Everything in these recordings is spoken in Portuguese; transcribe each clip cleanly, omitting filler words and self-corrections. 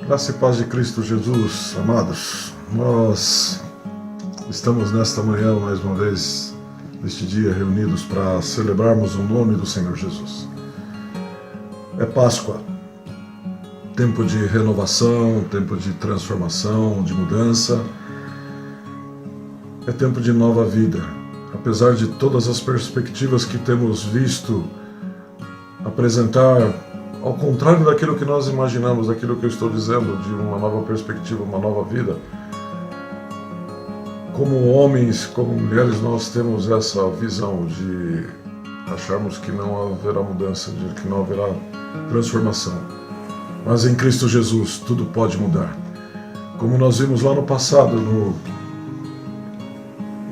Graça e paz de Cristo Jesus, amados. Nós estamos nesta manhã, mais uma vez, neste dia, reunidos para celebrarmos o nome do Senhor Jesus. É Páscoa, tempo de renovação, tempo de transformação, de mudança. É tempo de nova vida. Apesar de todas as perspectivas que temos visto apresentar, ao contrário daquilo que nós imaginamos, daquilo que eu estou dizendo, de uma nova perspectiva, uma nova vida, como homens, como mulheres, nós temos essa visão de acharmos que não haverá mudança, de que não haverá transformação. Mas em Cristo Jesus tudo pode mudar. Como nós vimos lá no passado,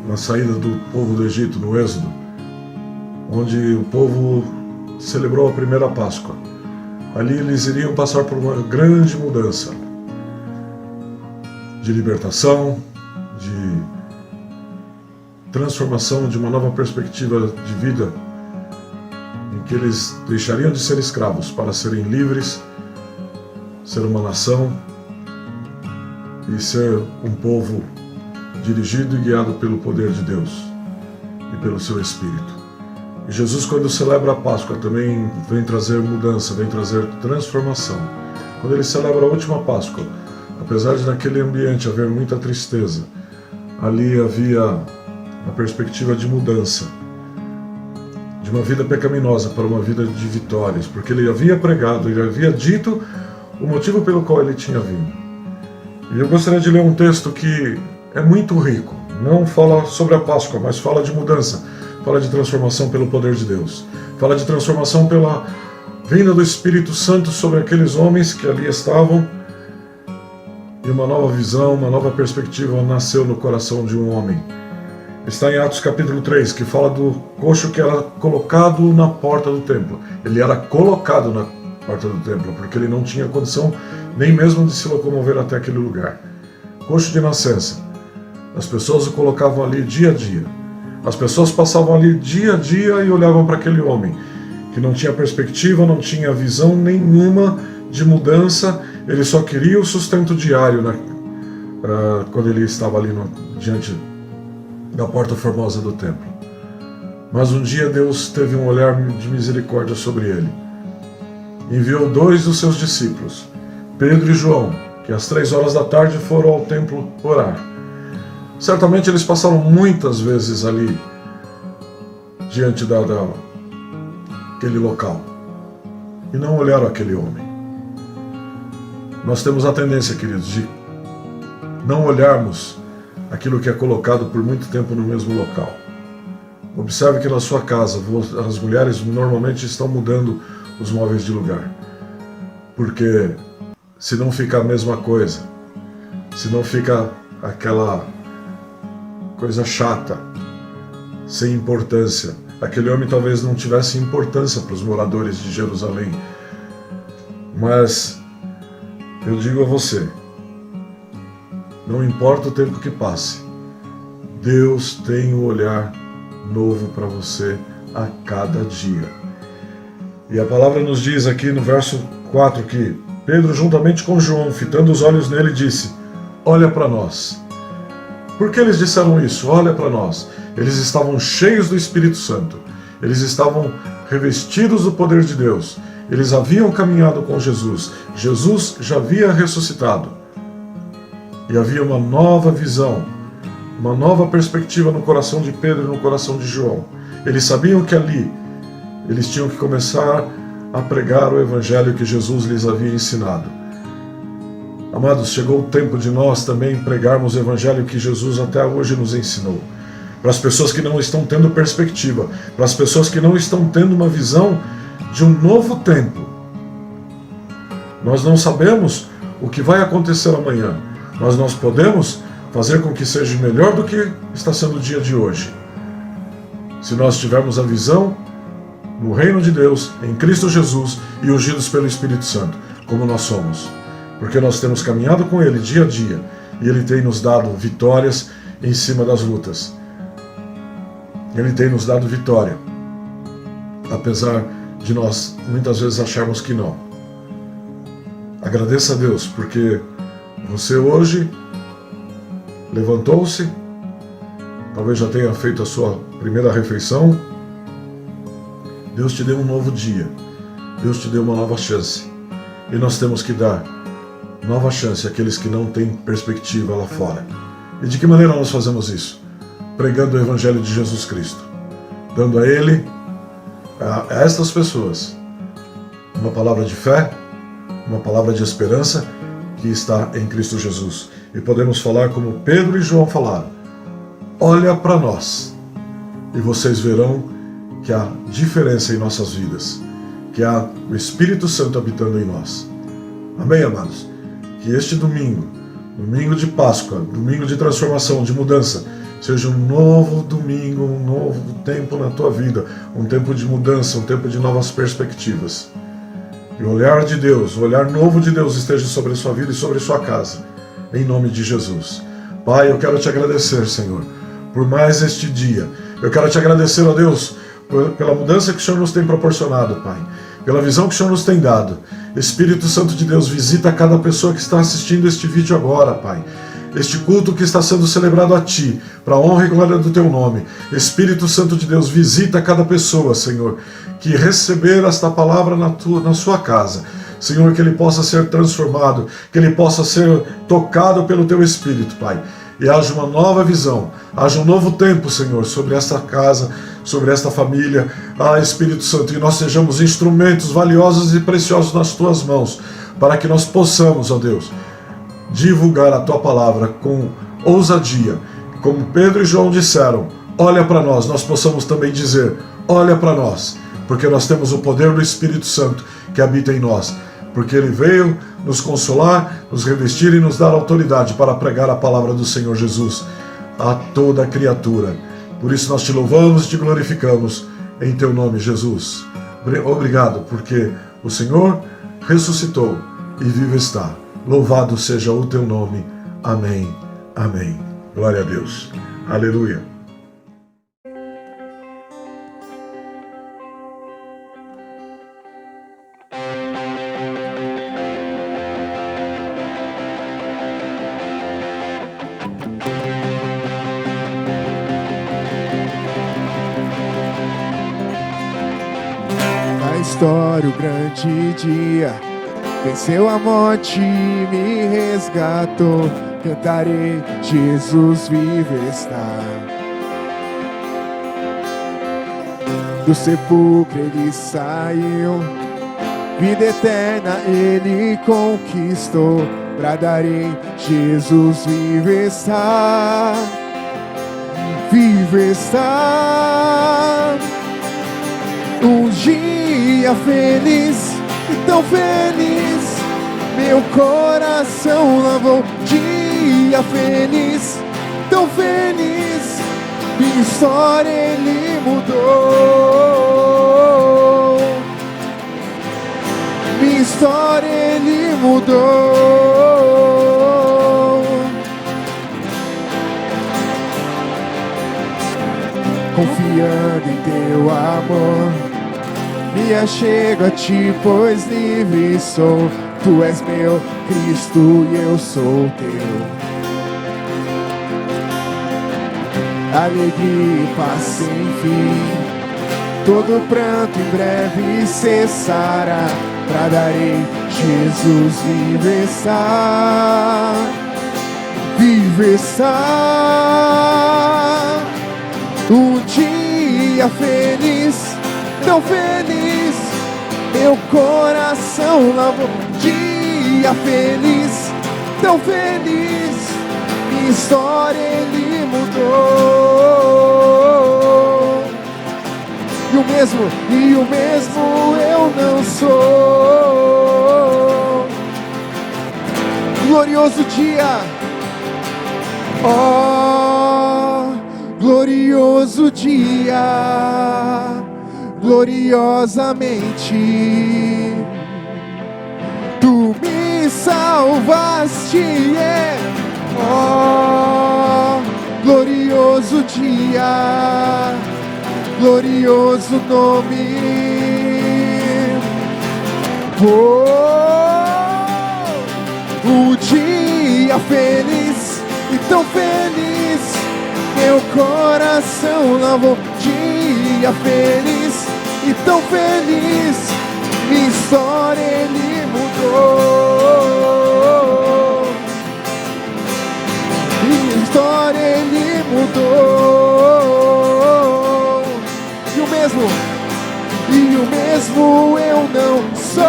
na saída do povo do Egito, no Êxodo, onde o povo celebrou a primeira Páscoa. Ali eles iriam passar por uma grande mudança de libertação, de transformação, de uma nova perspectiva de vida, em que eles deixariam de ser escravos para serem livres, ser uma nação e ser um povo dirigido e guiado pelo poder de Deus e pelo seu Espírito. E Jesus, quando celebra a Páscoa, também vem trazer mudança, vem trazer transformação. Quando ele celebra a última Páscoa, apesar de naquele ambiente haver muita tristeza, ali havia a perspectiva de mudança, de uma vida pecaminosa para uma vida de vitórias, porque ele havia pregado, ele havia dito o motivo pelo qual ele tinha vindo. E eu gostaria de ler um texto que é muito rico, não fala sobre a Páscoa, mas fala de mudança, fala de transformação pelo poder de Deus, fala de transformação pela vinda do Espírito Santo sobre aqueles homens que ali estavam, e uma nova visão, uma nova perspectiva nasceu no coração de um homem. Está em Atos capítulo 3, que fala do coxo que era colocado na porta do templo. Ele era colocado na porta do templo, porque ele não tinha condição nem mesmo de se locomover até aquele lugar. Coxo de nascença. As pessoas o colocavam ali dia a dia. As pessoas passavam ali dia a dia e olhavam para aquele homem, que não tinha perspectiva, não tinha visão nenhuma de mudança, ele só queria o sustento diário, quando ele estava ali diante da porta formosa do templo. Mas um dia Deus teve um olhar de misericórdia sobre ele. Enviou 2 dos seus discípulos, Pedro e João, que às 3 horas da tarde foram ao templo orar. Certamente eles passaram muitas vezes ali, diante daquele local, e não olharam aquele homem. Nós temos a tendência, queridos, de não olharmos aquilo que é colocado por muito tempo no mesmo local. Observe que na sua casa, as mulheres normalmente estão mudando os móveis de lugar, porque se não fica a mesma coisa, se não fica aquela coisa chata, sem importância. Aquele homem talvez não tivesse importância para os moradores de Jerusalém. Mas eu digo a você, não importa o tempo que passe, Deus tem um olhar novo para você a cada dia. E a palavra nos diz aqui no verso 4 que Pedro, juntamente com João, fitando os olhos nele, disse: olha para nós. Por que eles disseram isso? Olha para nós. Eles estavam cheios do Espírito Santo. Eles estavam revestidos do poder de Deus. Eles haviam caminhado com Jesus. Jesus já havia ressuscitado. E havia uma nova visão, uma nova perspectiva no coração de Pedro e no coração de João. Eles sabiam que ali eles tinham que começar a pregar o Evangelho que Jesus lhes havia ensinado. Amados, chegou o tempo de nós também pregarmos o Evangelho que Jesus até hoje nos ensinou. Para as pessoas que não estão tendo perspectiva, para as pessoas que não estão tendo uma visão de um novo tempo. Nós não sabemos o que vai acontecer amanhã, mas nós podemos fazer com que seja melhor do que está sendo o dia de hoje. Se nós tivermos a visão no reino de Deus, em Cristo Jesus e ungidos pelo Espírito Santo, como nós somos. Porque nós temos caminhado com Ele dia a dia e Ele tem nos dado vitórias em cima das lutas. Ele tem nos dado vitória, apesar de nós muitas vezes acharmos que não. Agradeça a Deus, porque você hoje levantou-se, talvez já tenha feito a sua primeira refeição. Deus te deu um novo dia, Deus te deu uma nova chance. E nós temos que dar nova chance àqueles que não têm perspectiva lá fora. E de que maneira nós fazemos isso? Pregando o Evangelho de Jesus Cristo, dando a Ele, a estas pessoas, uma palavra de fé, uma palavra de esperança que está em Cristo Jesus. E podemos falar como Pedro e João falaram: olha para nós e vocês verão que há diferença em nossas vidas, que há o Espírito Santo habitando em nós. Amém, amados? Que este domingo, domingo de Páscoa, domingo de transformação, de mudança, seja um novo domingo, um novo tempo na tua vida, um tempo de mudança, um tempo de novas perspectivas. E o olhar de Deus, o olhar novo de Deus esteja sobre a sua vida e sobre a sua casa, em nome de Jesus. Pai, eu quero te agradecer, Senhor, por mais este dia. Eu quero te agradecer, ó Deus, pela mudança que o Senhor nos tem proporcionado, Pai, pela visão que o Senhor nos tem dado. Espírito Santo de Deus, visita cada pessoa que está assistindo este vídeo agora, Pai. Este culto que está sendo celebrado a Ti, para a honra e glória do Teu nome. Espírito Santo de Deus, visita cada pessoa, Senhor, que receber esta palavra na sua casa. Senhor, que ele possa ser transformado, que ele possa ser tocado pelo Teu Espírito, Pai. E haja uma nova visão, haja um novo tempo, Senhor, sobre esta casa, sobre esta família. Espírito Santo, e nós sejamos instrumentos valiosos e preciosos nas Tuas mãos, para que nós possamos, ó Deus, divulgar a Tua palavra com ousadia. Como Pedro e João disseram, olha para nós, nós possamos também dizer, olha para nós, porque nós temos o poder do Espírito Santo que habita em nós, porque Ele veio nos consolar, nos revestir e nos dar autoridade para pregar a palavra do Senhor Jesus a toda criatura. Por isso nós Te louvamos e Te glorificamos em Teu nome, Jesus. Obrigado, porque o Senhor ressuscitou e vivo está. Louvado seja o Teu nome. Amém. Amém. Glória a Deus. Aleluia. Na história, o grande dia venceu a morte e me resgatou. Cantarei, Jesus vivo está. Do sepulcro Ele saiu, vida eterna Ele conquistou. Bradarei, Jesus vivo está. Vivo está. Um dia feliz, e tão feliz, meu coração lavou. Dia feliz, tão feliz, minha história Ele mudou. Minha história Ele mudou. Confiando em Teu amor, me achego a Ti, pois livre sou. Tu és meu Cristo e eu sou Teu. Alegria e paz sem fim, todo pranto em breve cessará. Bradarei, Jesus vivo está. Vivo está. Um dia feliz, tão feliz, meu coração lavou. Dia feliz, tão feliz, minha história Ele mudou. E o mesmo eu não sou. Glorioso dia, oh, glorioso dia, gloriosamente Tu me salvaste, oh, glorioso dia, glorioso nome, oh, Um dia feliz e tão feliz, meu coração lavou. Dia feliz e tão feliz, minha história Ele mudou. Minha história Ele mudou. E o mesmo eu não sou.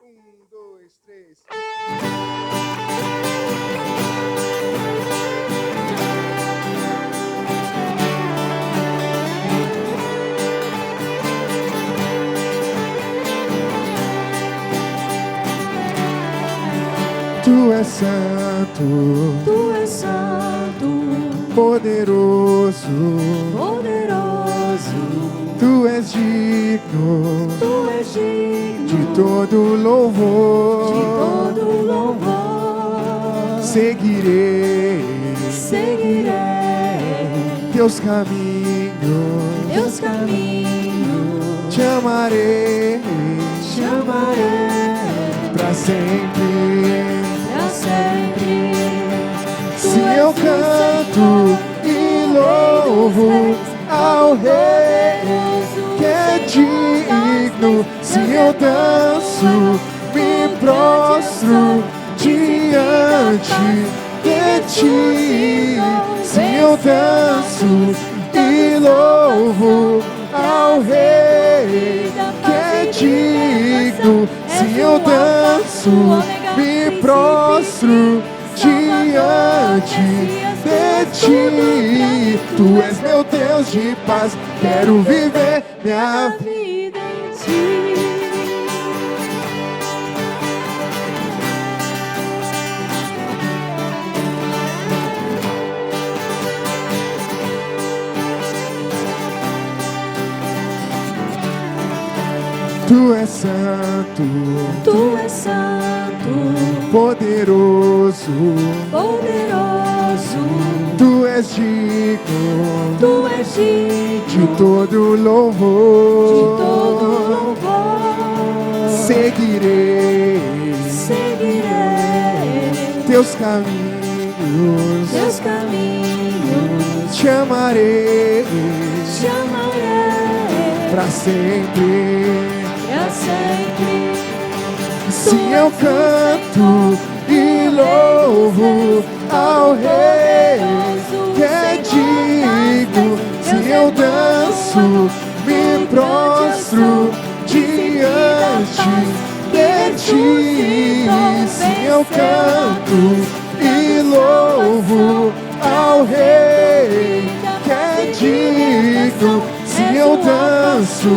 1, 2, 3. Tu és santo, Tu és santo, poderoso, poderoso, Tu és digno Tu és digno de todo louvor. de todo louvor. Seguirei Seguirei teus caminhos, teus caminhos, te amarei te amarei pra sempre. pra sempre. Tu Se eu és o canto Senhor, e louvo ao Rei que é digno, se eu danço, me prostro diante de ti. Se eu danço e louvo ao Rei que é digno, se eu danço, me prostro diante de ti. Tu és meu Deus de paz, quero viver minha vida. vida em ti. Tu és santo, Tu és santo, poderoso, poderoso, Tu és digno Tu és digno de todo de louvor. todo louvor. Seguirei Seguirei teus caminhos, teus caminhos, te amarei te amarei pra sempre. pra sempre. Se eu canto e louvo ao Rei que é digno, se eu danço, me prostro diante de ti. Se eu canto e louvo ao Rei que é digno, se eu danço,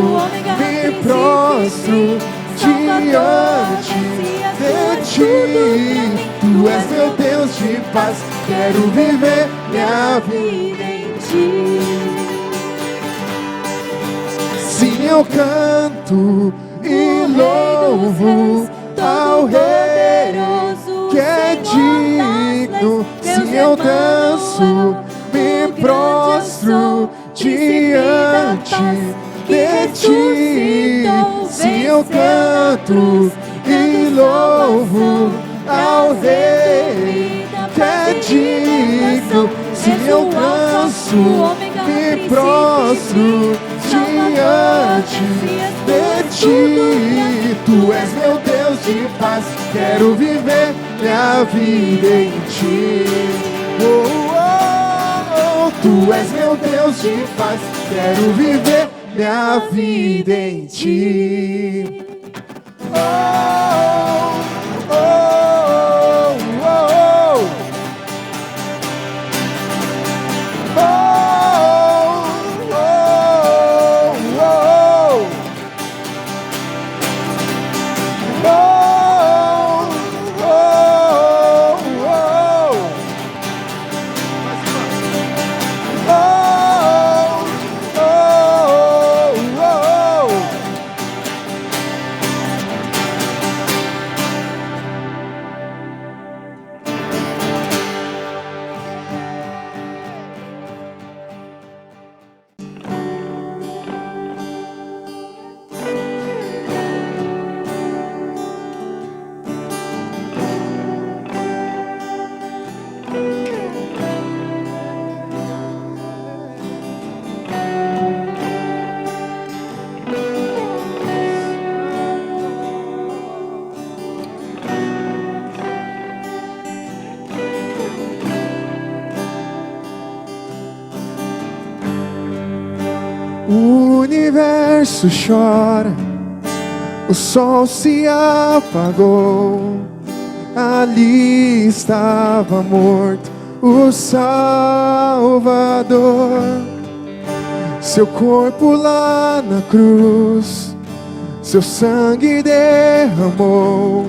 me prostro diante de ti. Tu és meu Deus de paz, quero viver minha vida. Vida em ti. Se eu canto e louvo ao Rei que é digno, se eu danço, me prostro diante de ti. Se eu canto e louvo ao Rei que é digno, se eu danço, me prostro diante de ti. Tu és meu Deus de paz, quero viver minha vida em ti. Oh, oh, oh. Tu és meu Deus de paz, quero viver minha vida em ti. Oh, oh, oh, oh. Oh, oh, oh, oh. universo chora, o sol se apagou, ali estava morto o Salvador. Seu corpo lá na cruz, seu sangue derramou,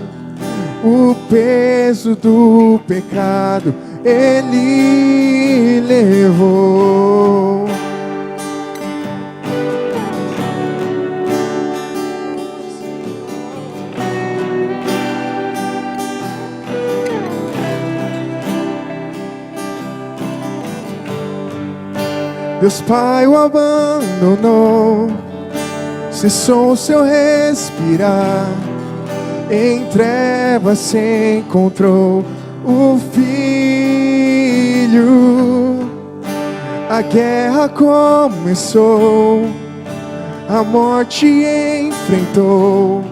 o peso do pecado Ele levou. Deus Pai o abandonou, cessou seu respirar, em trevas se encontrou o Filho. A guerra começou, a morte enfrentou,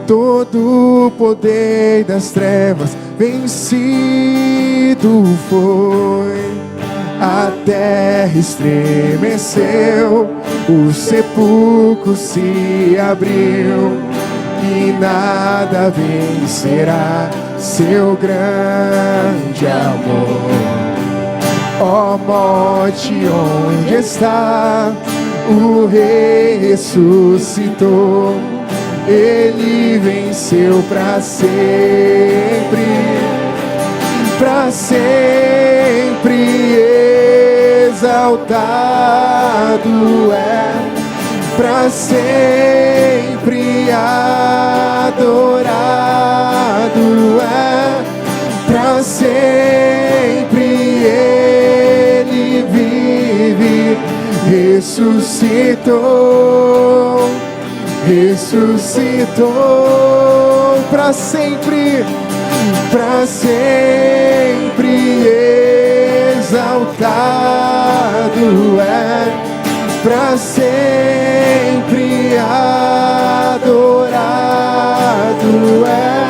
todo o poder das trevas vencido foi. A terra estremeceu, o sepulcro se abriu, e nada vencerá seu grande amor. Ó morte, onde está? O Rei ressuscitou, Ele venceu para sempre, para sempre. Exaltado é, para sempre adorado é, para sempre Ele vive, ressuscitou, ressuscitou, para sempre exaltado é, para sempre adorado é,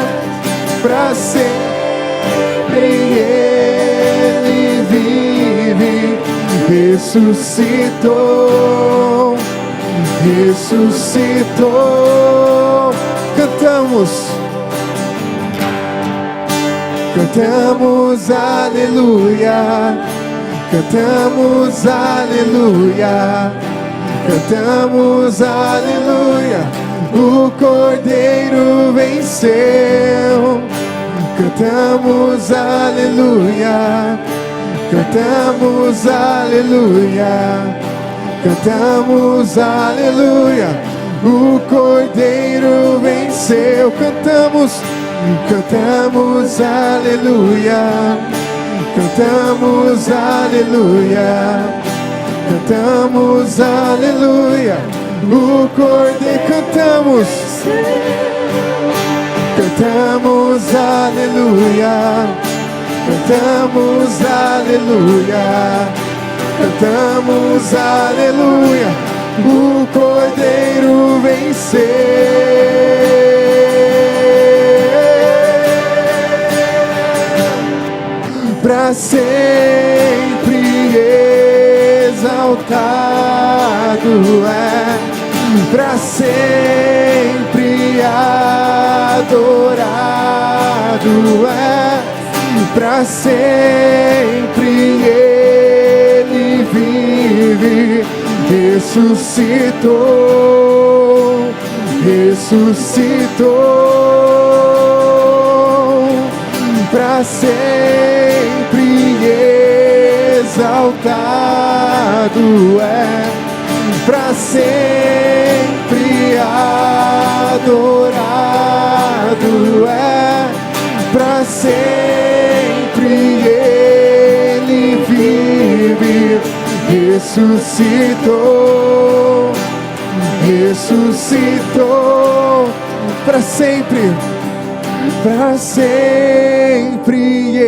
para sempre Ele vive, ressuscitou, ressuscitou. Cantamos aleluia, cantamos aleluia, cantamos aleluia, o Cordeiro venceu. Cantamos aleluia, cantamos aleluia, cantamos aleluia, o Cordeiro venceu. Cantamos aleluia, cantamos aleluia, cantamos aleluia, o Cordeiro. Cantamos aleluia, cantamos aleluia, cantamos aleluia, o Cordeiro venceu. Para sempre exaltado é, para sempre adorado é, para sempre Ele vive, ressuscitou, ressuscitou, para sempre exaltado é, para sempre adorado é, para sempre Ele vive, ressuscitou, ressuscitou, para sempre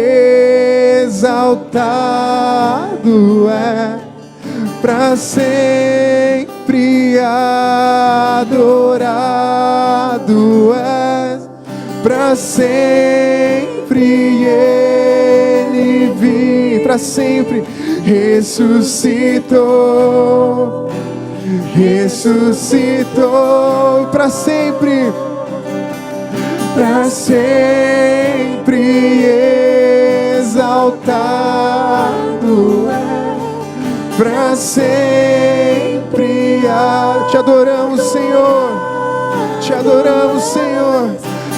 exaltado é, para sempre adorado é, para sempre Ele vive, para sempre ressuscitou, ressuscitou para sempre, para sempre exaltado é, para sempre. Te adoramos, Senhor, te adoramos, Senhor,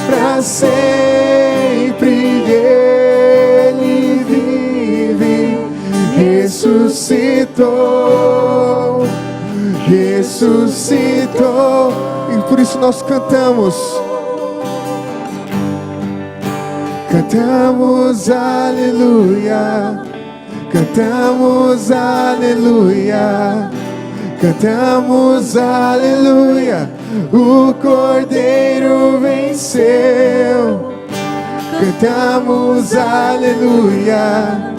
para sempre Ele vive, ressuscitou, ressuscitou, e por isso nós cantamos. Cantamos aleluia, cantamos aleluia, cantamos aleluia, o Cordeiro venceu. Cantamos aleluia,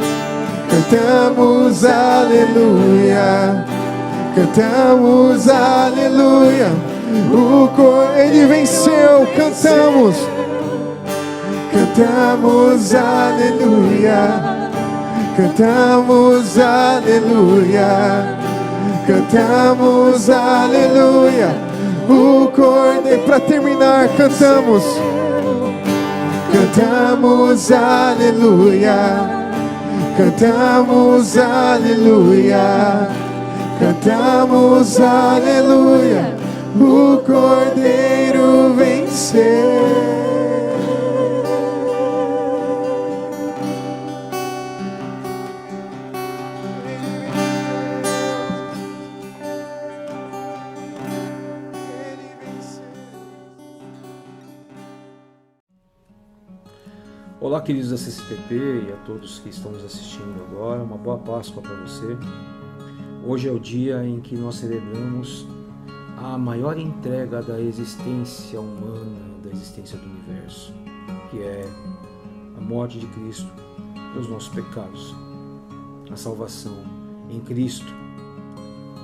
cantamos aleluia, cantamos aleluia, Ele venceu. Cantamos, cantamos aleluia, cantamos aleluia, cantamos aleluia, o Cordeiro. Para terminar, cantamos, cantamos aleluia, cantamos aleluia, cantamos aleluia, o Cordeiro venceu. Olá, queridos da CCTP e a todos que estão nos assistindo agora, uma boa Páscoa para você. Hoje é o dia em que nós celebramos a maior entrega da existência humana, da existência do universo, que é a morte de Cristo pelos nossos pecados, a salvação em Cristo,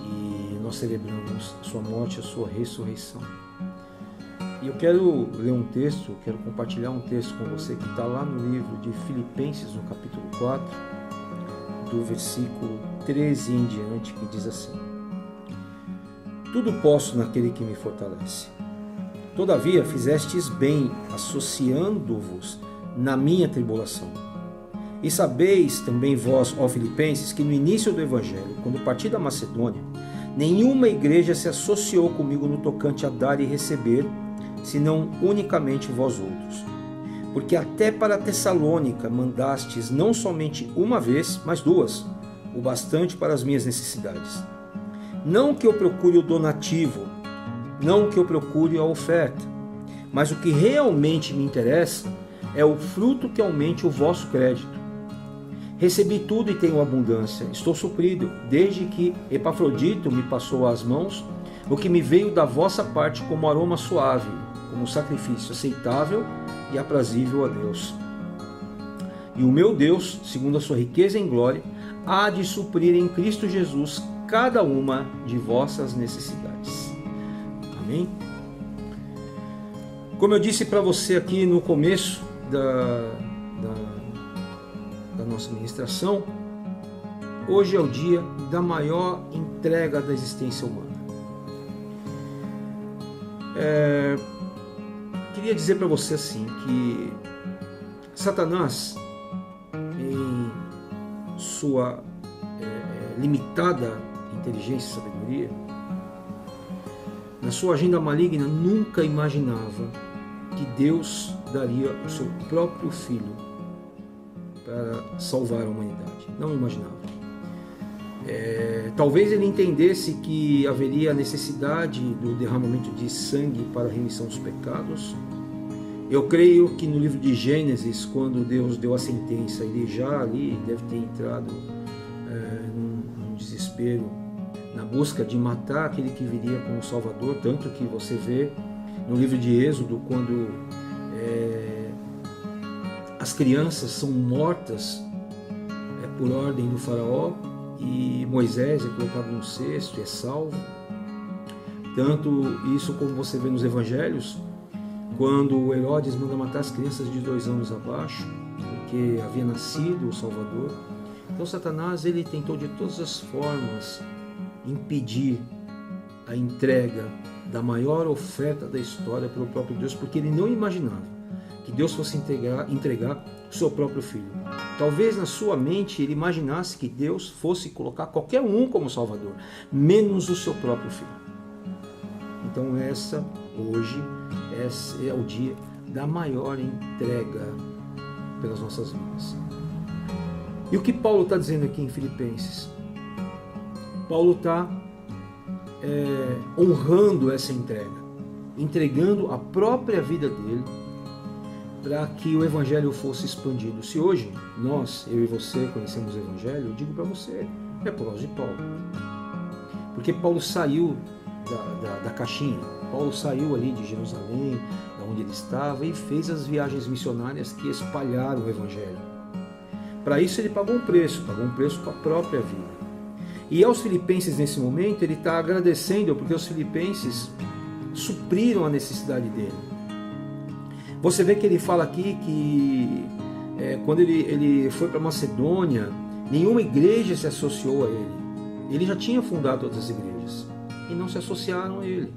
e nós celebramos a sua morte, a sua ressurreição. E eu quero ler um texto, quero compartilhar um texto com você que está lá no livro de Filipenses, no capítulo 4, do versículo 13 em diante, que diz assim: Tudo posso naquele que me fortalece. Todavia fizestes bem associando-vos na minha tribulação. E sabeis também vós, ó Filipenses, que no início do Evangelho, quando parti da Macedônia, nenhuma igreja se associou comigo no tocante a dar e receber, senão unicamente vós outros. Porque até para Tessalônica mandastes não somente uma vez, mas duas, o bastante para as minhas necessidades. Não que eu procure o donativo, não que eu procure a oferta, mas o que realmente me interessa é o fruto que aumente o vosso crédito. Recebi tudo e tenho abundância, estou suprido, desde que Epafrodito me passou às mãos o que me veio da vossa parte como aroma suave, como sacrifício aceitável e aprazível a Deus. E o meu Deus, segundo a sua riqueza em glória, há de suprir em Cristo Jesus cada uma de vossas necessidades. Amém? Como eu disse para você aqui no começo da nossa ministração, hoje é o dia da maior entrega da existência humana. Queria dizer para você assim que Satanás, em sua limitada inteligência e sabedoria, na sua agenda maligna, nunca imaginava que Deus daria o seu próprio Filho para salvar a humanidade. Não imaginava. Talvez ele entendesse que haveria necessidade do derramamento de sangue para a remissão dos pecados. Eu creio que no livro de Gênesis, quando Deus deu a sentença, ele já ali deve ter entrado num desespero, na busca de matar aquele que viria como Salvador, tanto que você vê no livro de Êxodo, quando as crianças são mortas por ordem do faraó, e Moisés é colocado no cesto e é salvo. Tanto isso como você vê nos evangelhos, quando Herodes manda matar as crianças de 2 anos abaixo, porque havia nascido o Salvador. Então Satanás, ele tentou de todas as formas impedir a entrega da maior oferta da história pelo próprio Deus, porque ele não imaginava que Deus fosse entregar o seu próprio filho. Talvez na sua mente ele imaginasse que Deus fosse colocar qualquer um como Salvador, menos o seu próprio filho. Então esse é o dia da maior entrega pelas nossas vidas. E o que Paulo está dizendo aqui em Filipenses? Paulo está honrando essa entrega, entregando a própria vida dele para que o Evangelho fosse expandido. Se hoje eu e você conhecemos o Evangelho, eu digo para você, é por causa de Paulo. Porque Paulo saiu da caixinha, Paulo saiu ali de Jerusalém, da onde ele estava, e fez as viagens missionárias que espalharam o Evangelho. Para isso ele pagou um preço com a própria vida. E aos filipenses nesse momento ele está agradecendo, porque os filipenses supriram a necessidade dele. Você vê que ele fala aqui que quando ele foi para Macedônia, nenhuma igreja se associou a ele. Ele já tinha fundado outras igrejas e não se associaram a ele.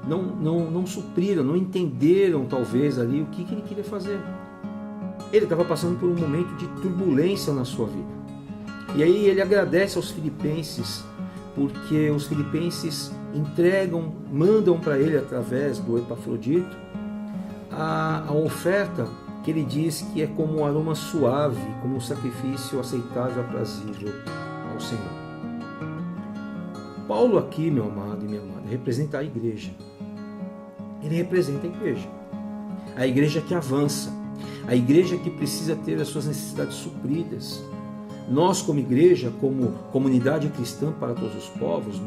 Não supriram, não entenderam talvez ali o que ele queria fazer. Ele estava passando por um momento de turbulência na sua vida. E aí ele agradece aos filipenses, porque os filipenses mandam para ele através do Epafrodito a oferta que ele diz que é como um aroma suave, como um sacrifício aceitável e aprazível ao Senhor. Paulo aqui, meu amado e minha amada, representa a igreja. Ele representa a igreja que avança, a igreja que precisa ter as suas necessidades supridas. Nós, como igreja, como comunidade cristã para todos os povos,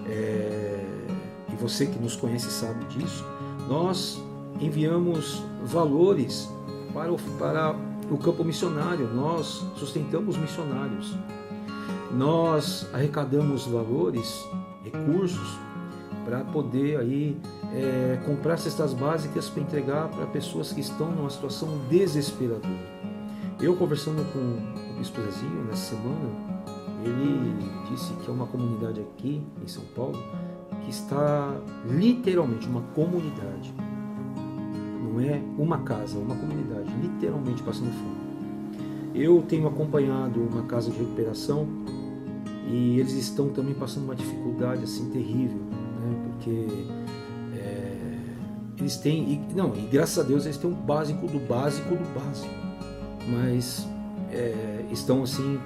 e você que nos conhece sabe disso, nós enviamos valores para o campo missionário, nós sustentamos missionários, nós arrecadamos valores, recursos, para poder aí comprar cestas básicas para entregar para pessoas que estão numa situação desesperadora. Eu conversando com o Bispo Zezinho nessa semana, ele disse que é uma comunidade aqui em São Paulo que está literalmente uma comunidade, não é uma casa, é uma comunidade, literalmente passando fome. Eu tenho acompanhado uma casa de recuperação e eles estão também passando uma dificuldade assim terrível, né? Porque eles têm, e graças a Deus eles têm o básico do básico do básico, mas estão assim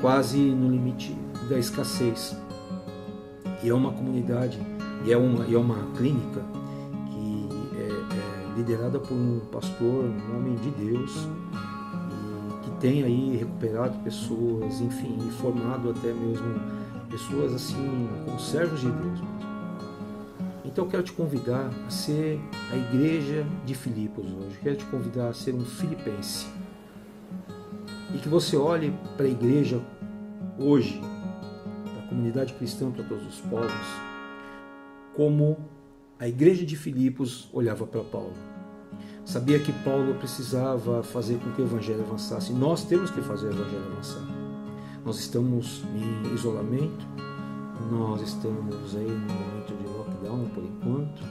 quase no limite da escassez. E é uma comunidade, e é uma clínica que é liderada por um pastor, um homem de Deus, e que tem aí recuperado pessoas, enfim, e formado até mesmo pessoas assim como servos de Deus mesmo. Então eu quero te convidar a ser a igreja de Filipos hoje, eu quero te convidar a ser um filipense. E que você olhe para a igreja hoje, para a comunidade cristã, para todos os povos, como a igreja de Filipos olhava para Paulo. Sabia que Paulo precisava fazer com que o evangelho avançasse. Nós temos que fazer o evangelho avançar. Nós estamos em isolamento, nós estamos aí no momento de lockdown por enquanto,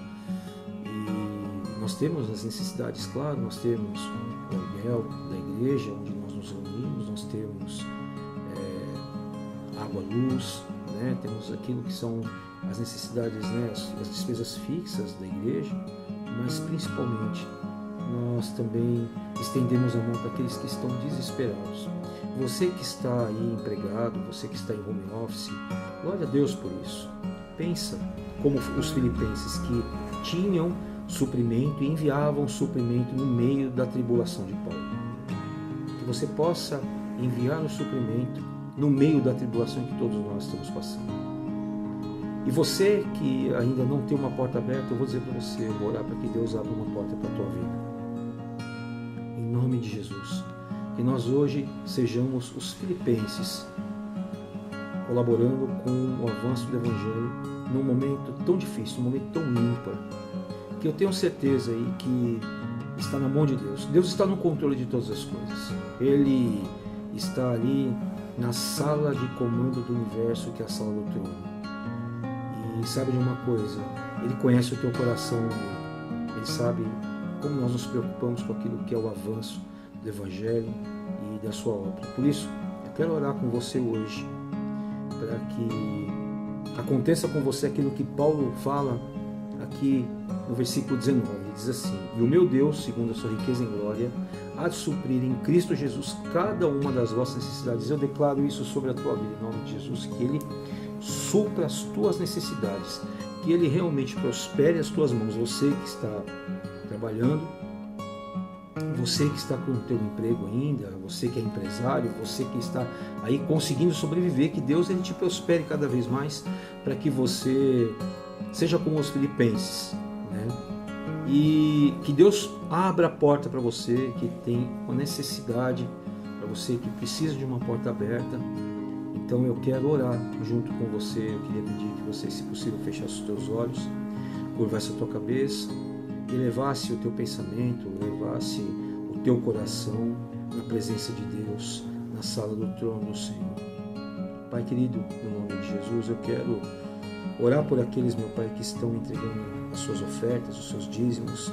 e nós temos as necessidades, claro, nós temos o aluguel da igreja, onde nós nos reunimos, nós temos água, luz, né? Temos aquilo que são as necessidades, né? As despesas fixas da igreja, mas principalmente nós também estendemos a mão para aqueles que estão desesperados. Você que está aí empregado, você que está em home office, glória a Deus por isso. Pensa como os filipenses que tinham suprimento e enviavam suprimento no meio da tribulação de Paulo. Que você possa enviar o suprimento no meio da tribulação que todos nós estamos passando. E você que ainda não tem uma porta aberta, eu vou dizer para você, eu vou orar para que Deus abra uma porta para a tua vida. Em nome de Jesus. Que nós hoje sejamos os filipenses, colaborando com o avanço do Evangelho num momento tão difícil, num momento tão ímpar, que eu tenho certeza aí que está na mão de Deus. Deus está no controle de todas as coisas. Ele está ali na sala de comando do universo, que é a sala do trono. E E sabe de uma coisa, Ele conhece o teu coração, Ele sabe como nós nos preocupamos com aquilo que é o avanço do Evangelho e da sua obra. Por isso, eu quero orar com você hoje, para que aconteça com você aquilo que Paulo fala aqui no versículo 19. Ele diz assim: e o meu Deus, segundo a sua riqueza em glória, há de suprir em Cristo Jesus cada uma das vossas necessidades. Eu declaro isso sobre a tua vida, em nome de Jesus, que Ele supra as tuas necessidades, que Ele realmente prospere as tuas mãos. Você que está trabalhando, você que está com o teu emprego ainda, você que é empresário, você que está aí conseguindo sobreviver, que Deus Ele te prospere cada vez mais, para que você seja como os filipenses, né? E que Deus abra a porta para você que tem uma necessidade, para você que precisa de uma porta aberta. Então eu quero orar junto com você. Eu queria pedir que você, se possível, fechasse os teus olhos, curvasse a tua cabeça e levasse o teu pensamento, levasse o teu coração na presença de Deus, na sala do trono do Senhor. Pai querido, no nome de Jesus, eu quero orar por aqueles, meu Pai, que estão entregando as suas ofertas, os seus dízimos,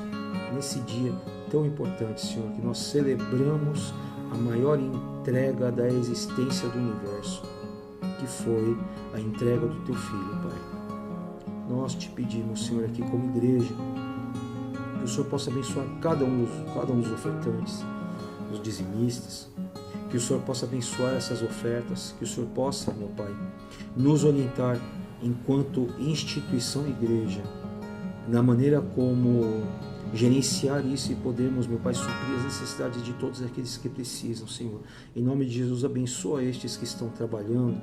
nesse dia tão importante, Senhor, que nós celebramos a maior entrega da existência do universo, que foi a entrega do Teu Filho, Pai. Nós te pedimos, Senhor, aqui como igreja, que o Senhor possa abençoar cada um dos ofertantes, dos dizimistas, que o Senhor possa abençoar essas ofertas, que o Senhor possa, meu Pai, nos orientar enquanto instituição igreja, na maneira como gerenciar isso e podermos, meu Pai, suprir as necessidades de todos aqueles que precisam, Senhor. Em nome de Jesus, abençoa estes que estão trabalhando,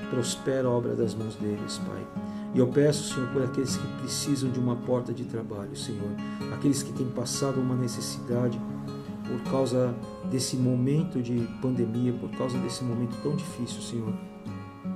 prospera a obra das mãos deles, Pai. E eu peço, Senhor, por aqueles que precisam de uma porta de trabalho, Senhor, aqueles que têm passado uma necessidade por causa desse momento de pandemia, por causa desse momento tão difícil, Senhor.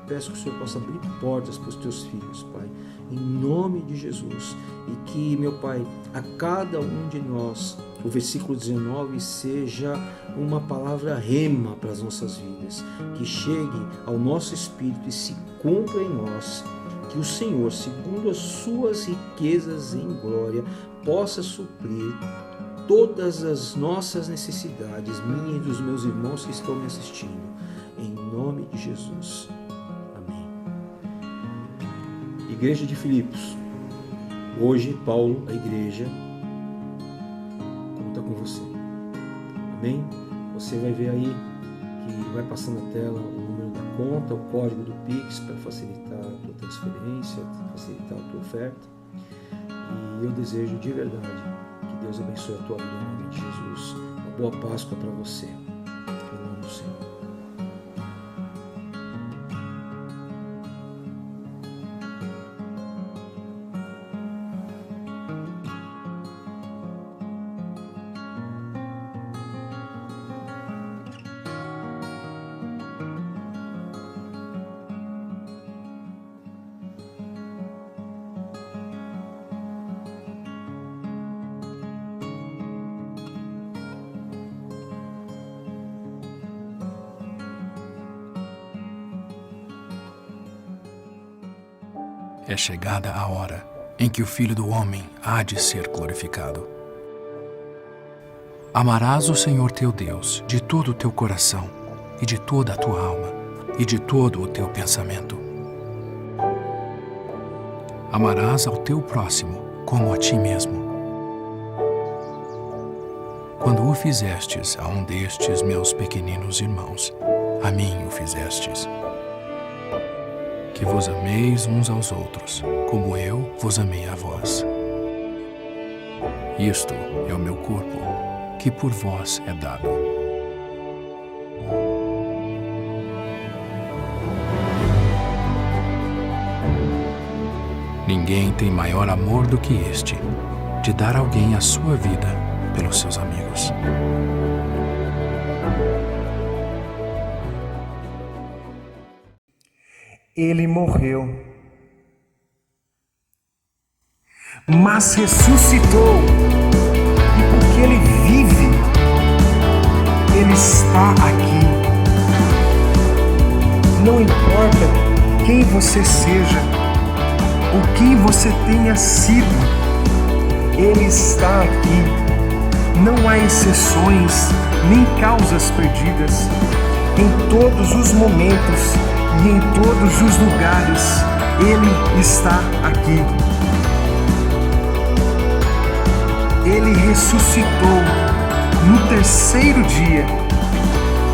Peço que o Senhor possa abrir portas para os teus filhos, Pai, em nome de Jesus. E que, meu Pai, a cada um de nós, o versículo 19 seja uma palavra rema para as nossas vidas, que chegue ao nosso espírito e se cumpra em nós, que o Senhor, segundo as suas riquezas em glória, possa suprir todas as nossas necessidades, minha e dos meus irmãos que estão me assistindo, em nome de Jesus. Igreja de Filipos, hoje Paulo, a igreja, conta com você. Amém? Você vai ver aí que vai passar na tela o número da conta, o código do Pix para facilitar a tua transferência, facilitar a tua oferta. E eu desejo de verdade que Deus abençoe a tua vida em nome de Jesus. Uma boa Páscoa para você. Em nome do Senhor. É chegada a hora em que o Filho do Homem há de ser glorificado. Amarás o Senhor teu Deus de todo o teu coração, e de toda a tua alma, e de todo o teu pensamento. Amarás ao teu próximo como a ti mesmo. Quando o fizestes a um destes meus pequeninos irmãos, a mim o fizestes. Que vos ameis uns aos outros, como eu vos amei a vós. Isto é o meu corpo, que por vós é dado. Ninguém tem maior amor do que este, de dar a alguém a sua vida pelos seus amigos. Ele morreu, mas ressuscitou, e porque Ele vive, Ele está aqui. Não importa quem você seja, o que você tenha sido, Ele está aqui. Não há exceções nem causas perdidas. Em todos os momentos e em todos os lugares, Ele está aqui. Ele ressuscitou no terceiro dia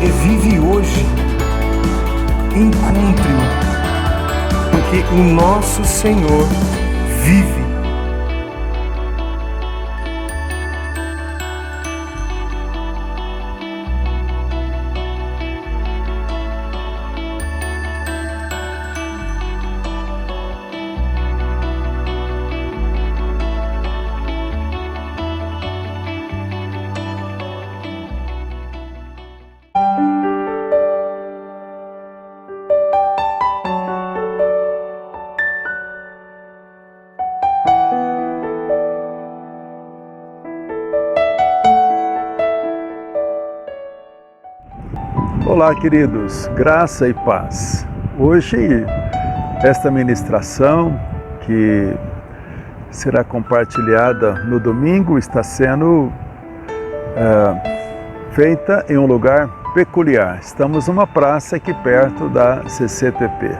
e vive hoje. Encontre-o, porque o nosso Senhor vive. Olá, queridos, graça e paz. Hoje, esta ministração que será compartilhada no domingo está sendo feita em um lugar peculiar. Estamos numa praça aqui perto da CCTP.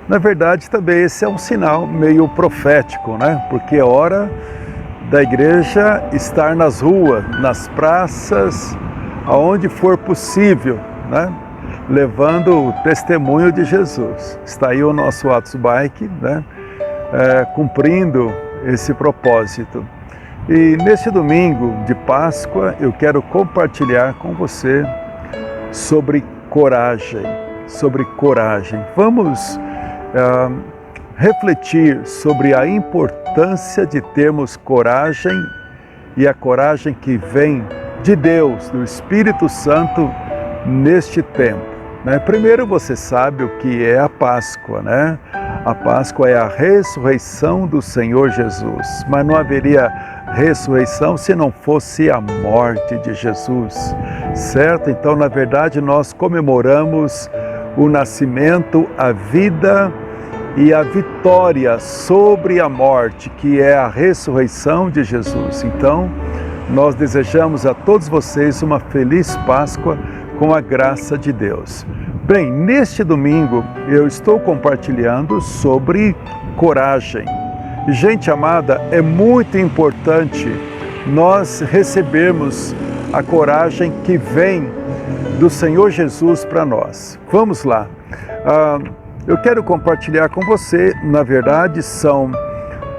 Na verdade, também esse é um sinal meio profético, né? Porque é hora da igreja estar nas ruas, nas praças, aonde for possível, né? Levando o testemunho de Jesus. Está aí o nosso Atos Bike, né? Cumprindo esse propósito. E neste domingo de Páscoa eu quero compartilhar com você sobre coragem. Vamos refletir sobre a importância de termos coragem e a coragem que vem de Deus, do Espírito Santo, neste tempo, né? Primeiro, você sabe o que é a Páscoa, né? A Páscoa é a ressurreição do Senhor Jesus, mas não haveria ressurreição se não fosse a morte de Jesus, certo? Então, na verdade, nós comemoramos o nascimento, a vida e a vitória sobre a morte, que é a ressurreição de Jesus. Então, nós desejamos a todos vocês uma feliz Páscoa com a graça de Deus. Bem, neste domingo eu estou compartilhando sobre coragem. Gente amada, é muito importante nós recebermos a coragem que vem do Senhor Jesus para nós. Vamos lá. Eu quero compartilhar com você, na verdade, são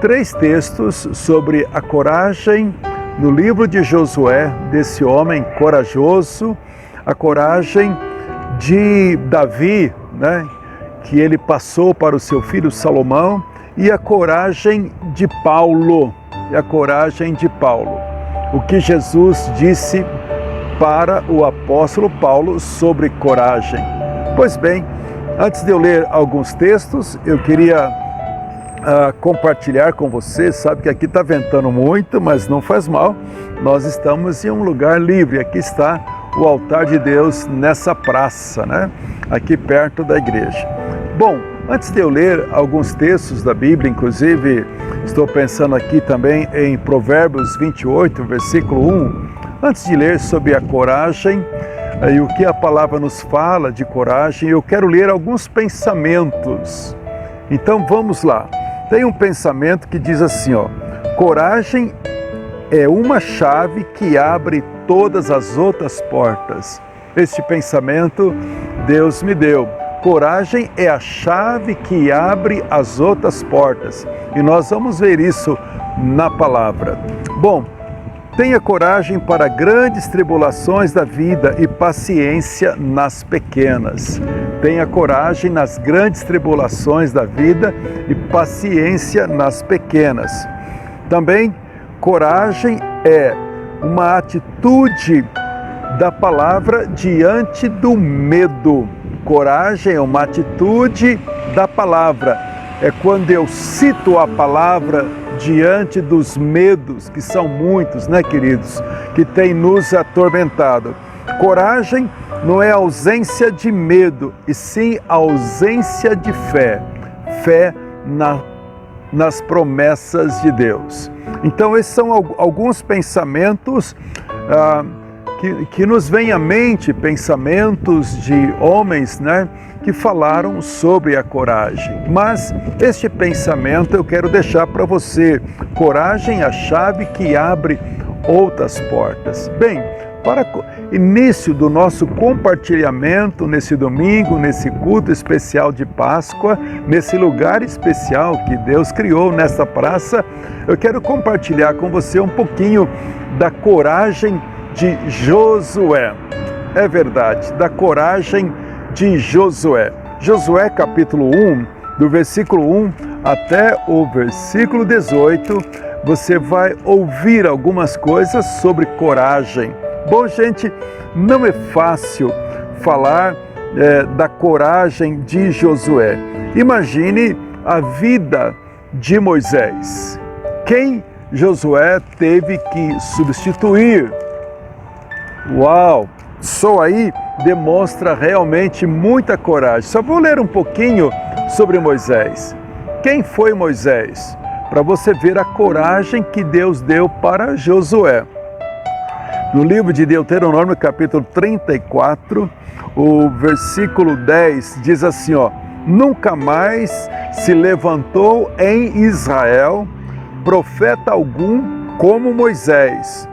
3 textos sobre a coragem no livro de Josué, desse homem corajoso, a coragem de Davi, né, que ele passou para o seu filho Salomão, e a coragem de Paulo, o que Jesus disse para o apóstolo Paulo sobre coragem. Pois bem, antes de eu ler alguns textos, eu queria compartilhar com você. Sabe que aqui está ventando muito, mas não faz mal, nós estamos em um lugar livre. Aqui está o altar de Deus nessa praça, né? Aqui perto da igreja. Bom, antes de eu ler alguns textos da Bíblia, inclusive estou pensando aqui também em Provérbios 28, versículo 1, antes de ler sobre a coragem e o que a palavra nos fala de coragem, eu quero ler alguns pensamentos. Então vamos lá. Tem um pensamento que diz assim, ó: coragem é uma chave que abre todas as outras portas. Este pensamento Deus me deu. Coragem é a chave que abre as outras portas. E nós vamos ver isso na palavra. Bom, tenha coragem para grandes tribulações da vida e paciência nas pequenas. Tenha coragem nas grandes tribulações da vida e paciência nas pequenas. Também, coragem é uma atitude da palavra diante do medo. Coragem é uma atitude da palavra. É quando eu cito a palavra diante dos medos, que são muitos, né, queridos, que tem nos atormentado. Coragem não é ausência de medo, e sim ausência de fé. Fé na nas promessas de Deus. Então, esses são alguns pensamentos que nos vêm à mente, pensamentos de homens, né, que falaram sobre a coragem. Mas este pensamento eu quero deixar para você. Coragem, a chave que abre outras portas. Bem, para início do nosso compartilhamento nesse domingo, nesse culto especial de Páscoa, nesse lugar especial que Deus criou nesta praça, eu quero compartilhar com você um pouquinho da coragem de Josué. É verdade, da coragem de Josué. Josué capítulo 1, do versículo 1 até o versículo 18, você vai ouvir algumas coisas sobre coragem. Bom, gente, não é fácil falar da coragem de Josué. Imagine a vida de Moisés. Quem Josué teve que substituir? Uau! Só aí demonstra realmente muita coragem. Só vou ler um pouquinho sobre Moisés. Quem foi Moisés? Para você ver a coragem que Deus deu para Josué. No livro de Deuteronômio, capítulo 34, o versículo 10 diz assim, ó: nunca mais se levantou em Israel profeta algum como Moisés,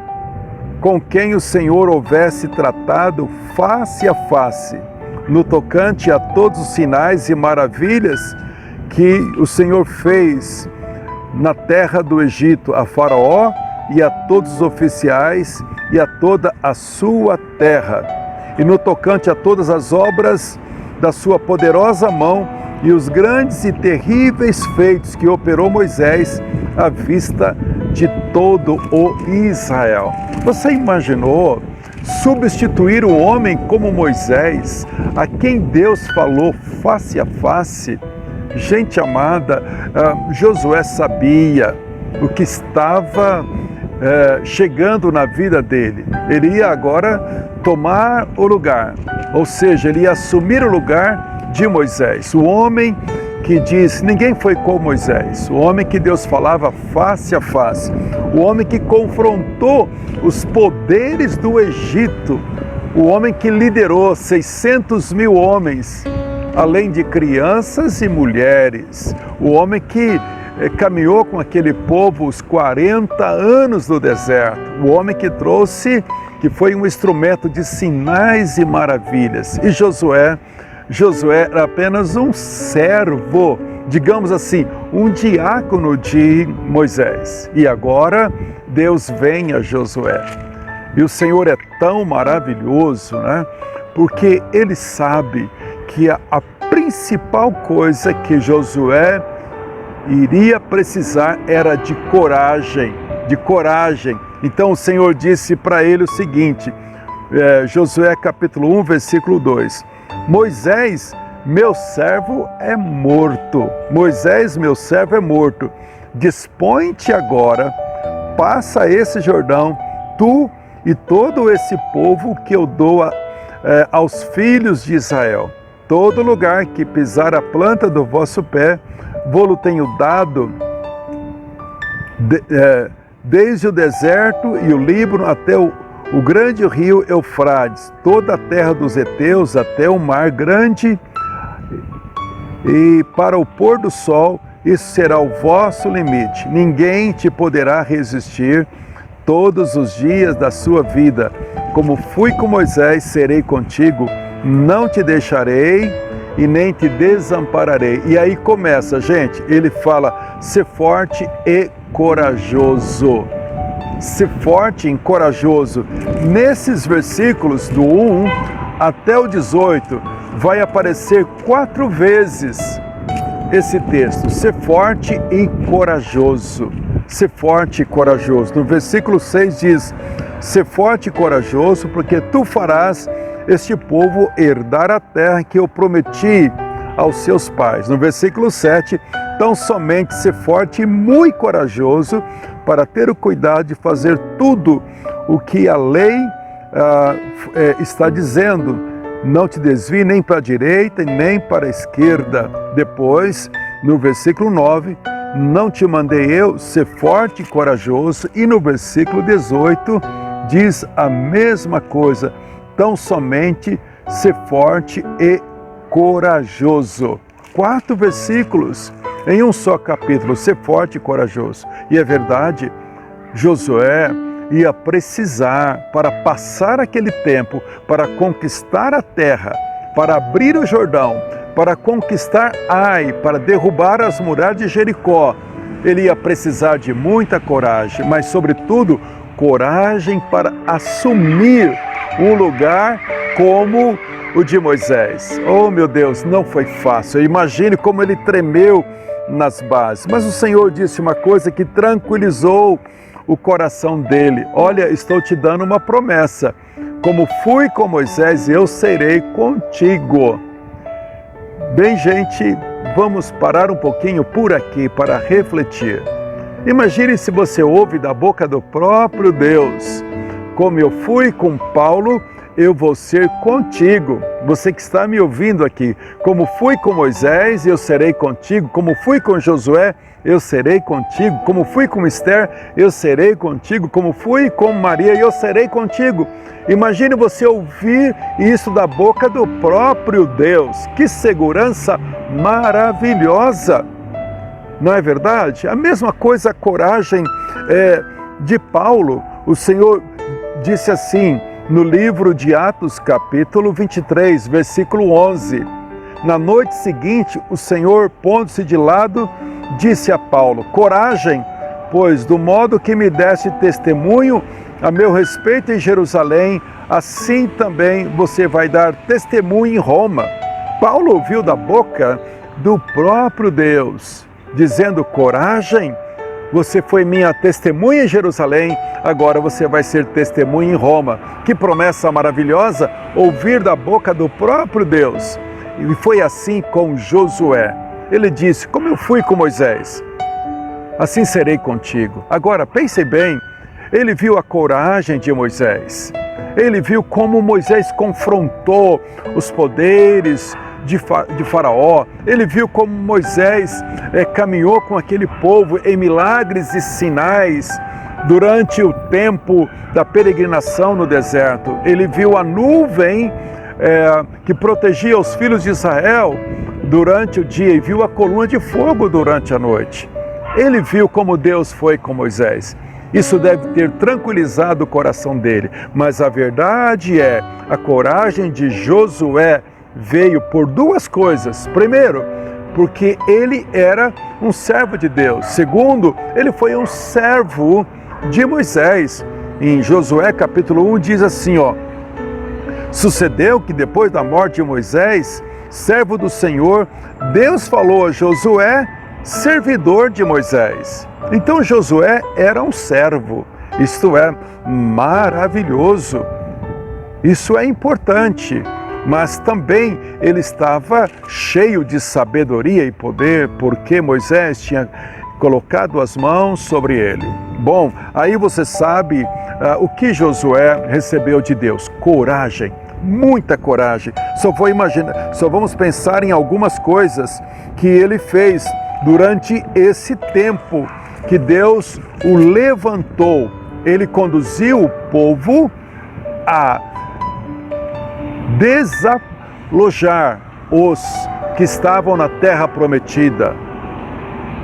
com quem o Senhor houvesse tratado face a face, no tocante a todos os sinais e maravilhas que o Senhor fez na terra do Egito, a Faraó e a todos os oficiais e a toda a sua terra, e no tocante a todas as obras da sua poderosa mão e os grandes e terríveis feitos que operou Moisés à vista de todo o Israel. Você imaginou substituir um homem como Moisés, a quem Deus falou face a face? Gente amada, Josué sabia o que estava chegando na vida dele. Ele ia agora tomar o lugar, ou seja, ele ia assumir o lugar de Moisés, o homem que diz, ninguém foi como Moisés, o homem que Deus falava face a face, o homem que confrontou os poderes do Egito, o homem que liderou 600 mil homens, além de crianças e mulheres, o homem que caminhou com aquele povo os 40 anos do deserto, o homem que trouxe, que foi um instrumento de sinais e maravilhas. E Josué era apenas um servo, digamos assim, um diácono de Moisés. E agora Deus vem a Josué. E o Senhor é tão maravilhoso, né? Porque Ele sabe que a principal coisa que Josué iria precisar era de coragem, Então o Senhor disse para ele o seguinte, Josué capítulo 1, versículo 2, Moisés, meu servo é morto. Moisés, meu servo é morto. Dispõe-te agora, passa esse Jordão, tu e todo esse povo que eu dou aos filhos de Israel. Todo lugar que pisar a planta do vosso pé, vou-lo tenho dado, desde o deserto e o Líbano até o grande rio Eufrates, toda a terra dos heteus até o mar grande, e para o pôr do sol, isso será o vosso limite. Ninguém te poderá resistir todos os dias da sua vida. Como fui com Moisés, serei contigo, não te deixarei e nem te desampararei. E aí começa, gente, ele fala, ser forte e corajoso. Ser forte e corajoso. Nesses versículos do 1 até o 18, vai aparecer 4 vezes esse texto, ser forte e corajoso. Ser forte e corajoso. No versículo 6 diz, ser forte e corajoso, porque tu farás este povo herdar a terra que eu prometi aos seus pais. No versículo 7, tão somente ser forte e muito corajoso para ter o cuidado de fazer tudo o que a lei está dizendo. Não te desvie nem para a direita nem para a esquerda. Depois, no versículo 9, não te mandei eu? Ser forte e corajoso. E no versículo 18 diz a mesma coisa. Tão somente ser forte e corajoso. 4 versículos em um só capítulo, ser forte e corajoso. E é verdade, Josué ia precisar, para passar aquele tempo, para conquistar a terra, para abrir o Jordão, para conquistar Ai, para derrubar as muralhas de Jericó, ele ia precisar de muita coragem, mas sobretudo coragem para assumir um lugar como o de Moisés. Oh meu Deus, não foi fácil. Imagine como ele tremeu nas bases. Mas o Senhor disse uma coisa que tranquilizou o coração dele. Olha, estou te dando uma promessa. Como fui com Moisés, eu serei contigo. Bem, gente, vamos parar um pouquinho por aqui para refletir. Imagine se você ouve da boca do próprio Deus: como eu fui com Paulo, eu vou ser contigo. Você que está me ouvindo aqui, como fui com Moisés, eu serei contigo. Como fui com Josué, eu serei contigo. Como fui com Esther, eu serei contigo. Como fui com Maria, eu serei contigo. Imagine você ouvir isso da boca do próprio Deus. Que segurança maravilhosa! Não é verdade? A mesma coisa a coragem de Paulo. O Senhor disse assim no livro de Atos, capítulo 23, versículo 11. Na noite seguinte, o Senhor, pondo-se de lado, disse a Paulo: coragem, pois do modo que me deste testemunho a meu respeito em Jerusalém, assim também você vai dar testemunho em Roma. Paulo ouviu da boca do próprio Deus, dizendo: coragem, você foi minha testemunha em Jerusalém, agora você vai ser testemunha em Roma. Que promessa maravilhosa ouvir da boca do próprio Deus. E foi assim com Josué. Ele disse: como eu fui com Moisés, assim serei contigo. Agora, pense bem, ele viu a coragem de Moisés. Ele viu como Moisés confrontou os poderes de Faraó. Ele viu como Moisés caminhou com aquele povo em milagres e sinais durante o tempo da peregrinação no deserto. Ele viu a nuvem que protegia os filhos de Israel durante o dia e viu a coluna de fogo durante a noite. Ele viu como Deus foi com Moisés. Isso deve ter tranquilizado o coração dele. Mas a verdade é, a coragem de Josué veio por 2 coisas. Primeiro, porque ele era um servo de Deus. Segundo, ele foi um servo de Moisés. Em Josué capítulo 1 diz assim, sucedeu que depois da morte de Moisés, servo do Senhor, Deus falou a Josué, servidor de Moisés. Então Josué era um servo. Isto é maravilhoso. Isso é importante. Mas também ele estava cheio de sabedoria e poder, porque Moisés tinha colocado as mãos sobre ele. Bom, aí você sabe o que Josué recebeu de Deus: coragem, muita coragem. Só vamos pensar em algumas coisas que ele fez durante esse tempo que Deus o levantou. Ele conduziu o povo a desalojar os que estavam na terra prometida.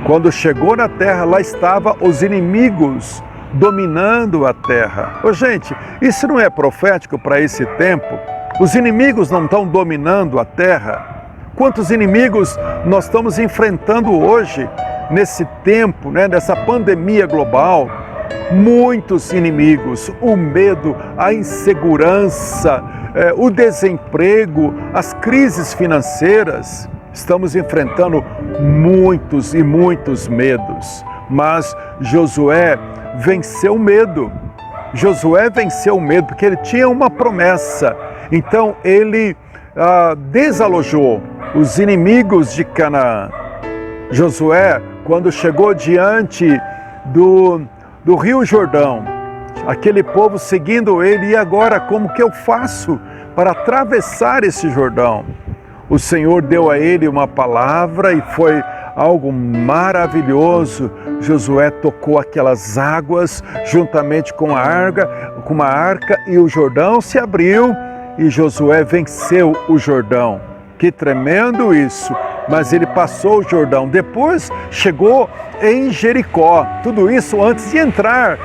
Quando chegou na terra, lá estavam os inimigos dominando a terra. Gente, isso não é profético para esse tempo? Os inimigos não estão dominando a terra? Quantos inimigos nós estamos enfrentando hoje, nesse tempo, nessa pandemia global? Muitos inimigos, o medo, a insegurança, o desemprego, as crises financeiras. Estamos enfrentando muitos e muitos medos, mas Josué venceu o medo. Josué venceu o medo porque ele tinha uma promessa. Então ele desalojou os inimigos de Canaã. Josué, quando chegou diante do Rio Jordão, aquele povo seguindo ele, e agora como que eu faço para atravessar esse Jordão? O Senhor deu a ele uma palavra e foi algo maravilhoso. Josué tocou aquelas águas juntamente com uma arca e o Jordão se abriu e Josué venceu o Jordão. Que tremendo isso! Mas ele passou o Jordão. Depois chegou em Jericó. Tudo isso antes de entrar,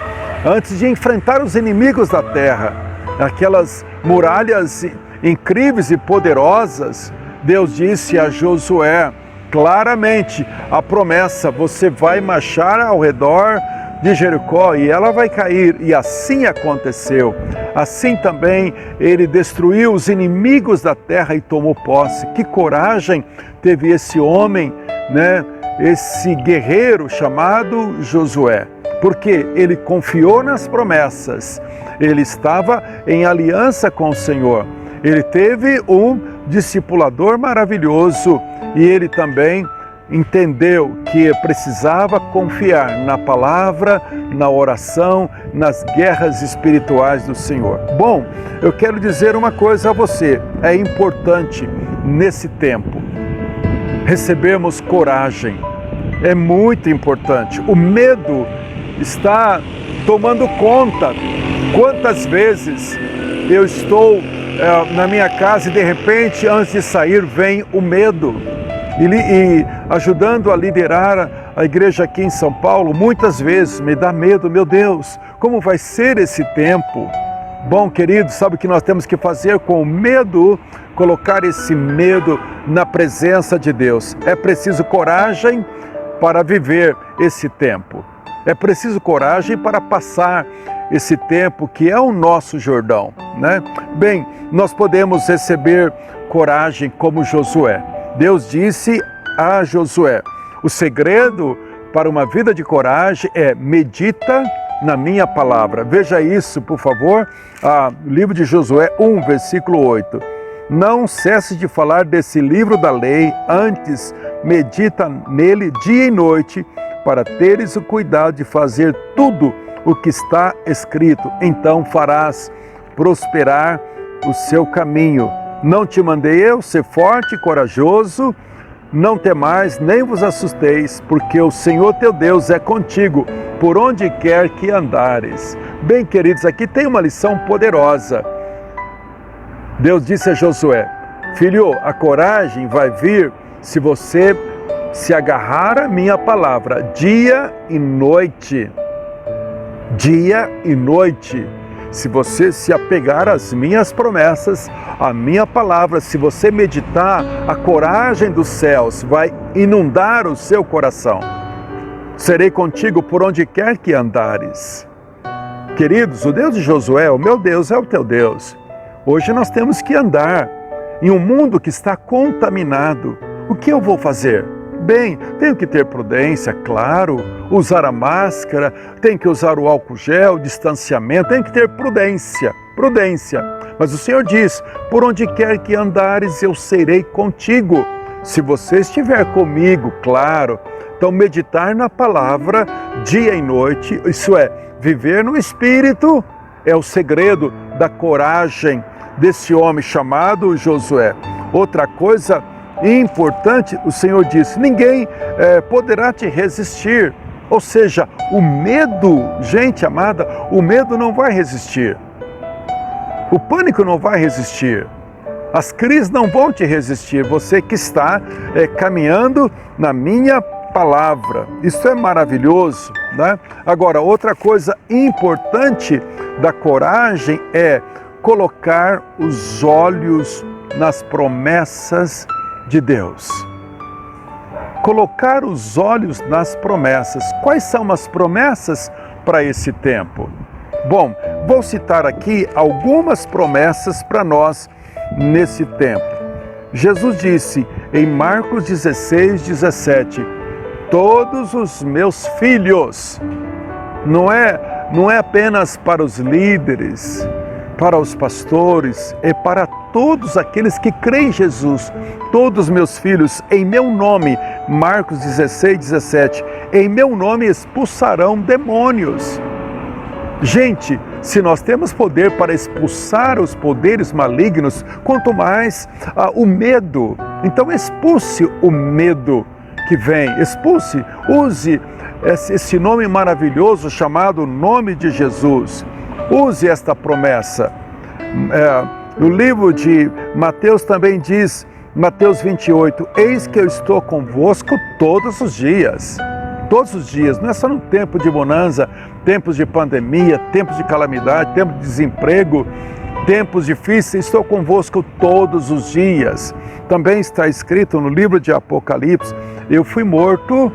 antes de enfrentar os inimigos da terra. Aquelas muralhas incríveis e poderosas. Deus disse a Josué claramente a promessa: você vai marchar ao redor de Jericó e ela vai cair. E assim aconteceu. Assim também ele destruiu os inimigos da terra e tomou posse. Que coragem teve esse homem, né? Esse guerreiro chamado Josué, porque ele confiou nas promessas, ele estava em aliança com o Senhor, ele teve um discipulador maravilhoso e ele também entendeu que precisava confiar na palavra, na oração, nas guerras espirituais do Senhor. Bom, eu quero dizer uma coisa a você, é importante nesse tempo recebermos coragem, é muito importante. O medo está tomando conta. Quantas vezes eu estou na minha casa e de repente, antes de sair, vem o medo. E ajudando a liderar a igreja aqui em São Paulo, muitas vezes me dá medo. Meu Deus, como vai ser esse tempo? Bom, queridos, sabe o que nós temos que fazer com o medo? Colocar esse medo na presença de Deus. É preciso coragem para viver esse tempo. É preciso coragem para passar esse tempo que é o nosso Jordão, né? Bem, nós podemos receber coragem como Josué. Deus disse a Josué: o segredo para uma vida de coragem é medita na minha palavra. Veja isso, por favor, livro de Josué 1, versículo 8. Não cesse de falar desse livro da lei, antes medita nele dia e noite, para teres o cuidado de fazer tudo o que está escrito. Então farás prosperar o seu caminho. Não te mandei eu ser forte e corajoso? Não temais, nem vos assusteis, porque o Senhor teu Deus é contigo, por onde quer que andares. Bem, queridos, aqui tem uma lição poderosa. Deus disse a Josué: filho, a coragem vai vir se você se agarrar à minha palavra dia e noite. Dia e noite. Se você se apegar às minhas promessas, à minha palavra, se você meditar, a coragem dos céus vai inundar o seu coração. Serei contigo por onde quer que andares. Queridos, o Deus de Josué, o meu Deus, é o teu Deus. Hoje nós temos que andar em um mundo que está contaminado. O que eu vou fazer? Bem, tenho que ter prudência, claro, usar a máscara, tenho que usar o álcool gel, distanciamento, tenho que ter prudência. Mas o Senhor diz: por onde quer que andares, eu serei contigo. Se você estiver comigo, claro. Então, meditar na palavra dia e noite, isso é, viver no Espírito, é o segredo da coragem desse homem chamado Josué. Outra coisa importante, o Senhor disse: ninguém poderá te resistir. Ou seja, o medo, gente amada, o medo não vai resistir. O pânico não vai resistir. As crises não vão te resistir. Você que está caminhando na minha palavra. Isso é maravilhoso, né? Agora, outra coisa importante da coragem é colocar os olhos nas promessas de Deus. Colocar os olhos nas promessas. Quais são as promessas para esse tempo? Bom, vou citar aqui algumas promessas para nós nesse tempo. Jesus disse em Marcos 16, 17: todos os meus filhos, não é apenas para os líderes, para os pastores, é para todos aqueles que creem em Jesus. Todos meus filhos, em meu nome, Marcos 16, 17, em meu nome expulsarão demônios. Gente, se nós temos poder para expulsar os poderes malignos, quanto mais o medo. Então expulse o medo que vem. Expulse, use esse nome maravilhoso chamado nome de Jesus. Use esta promessa. No livro de Mateus também diz, Mateus 28, eis que eu estou convosco todos os dias. Todos os dias, não é só no tempo de bonança, tempos de pandemia, tempos de calamidade, tempos de desemprego, tempos difíceis, estou convosco todos os dias. Também está escrito no livro de Apocalipse, eu fui morto,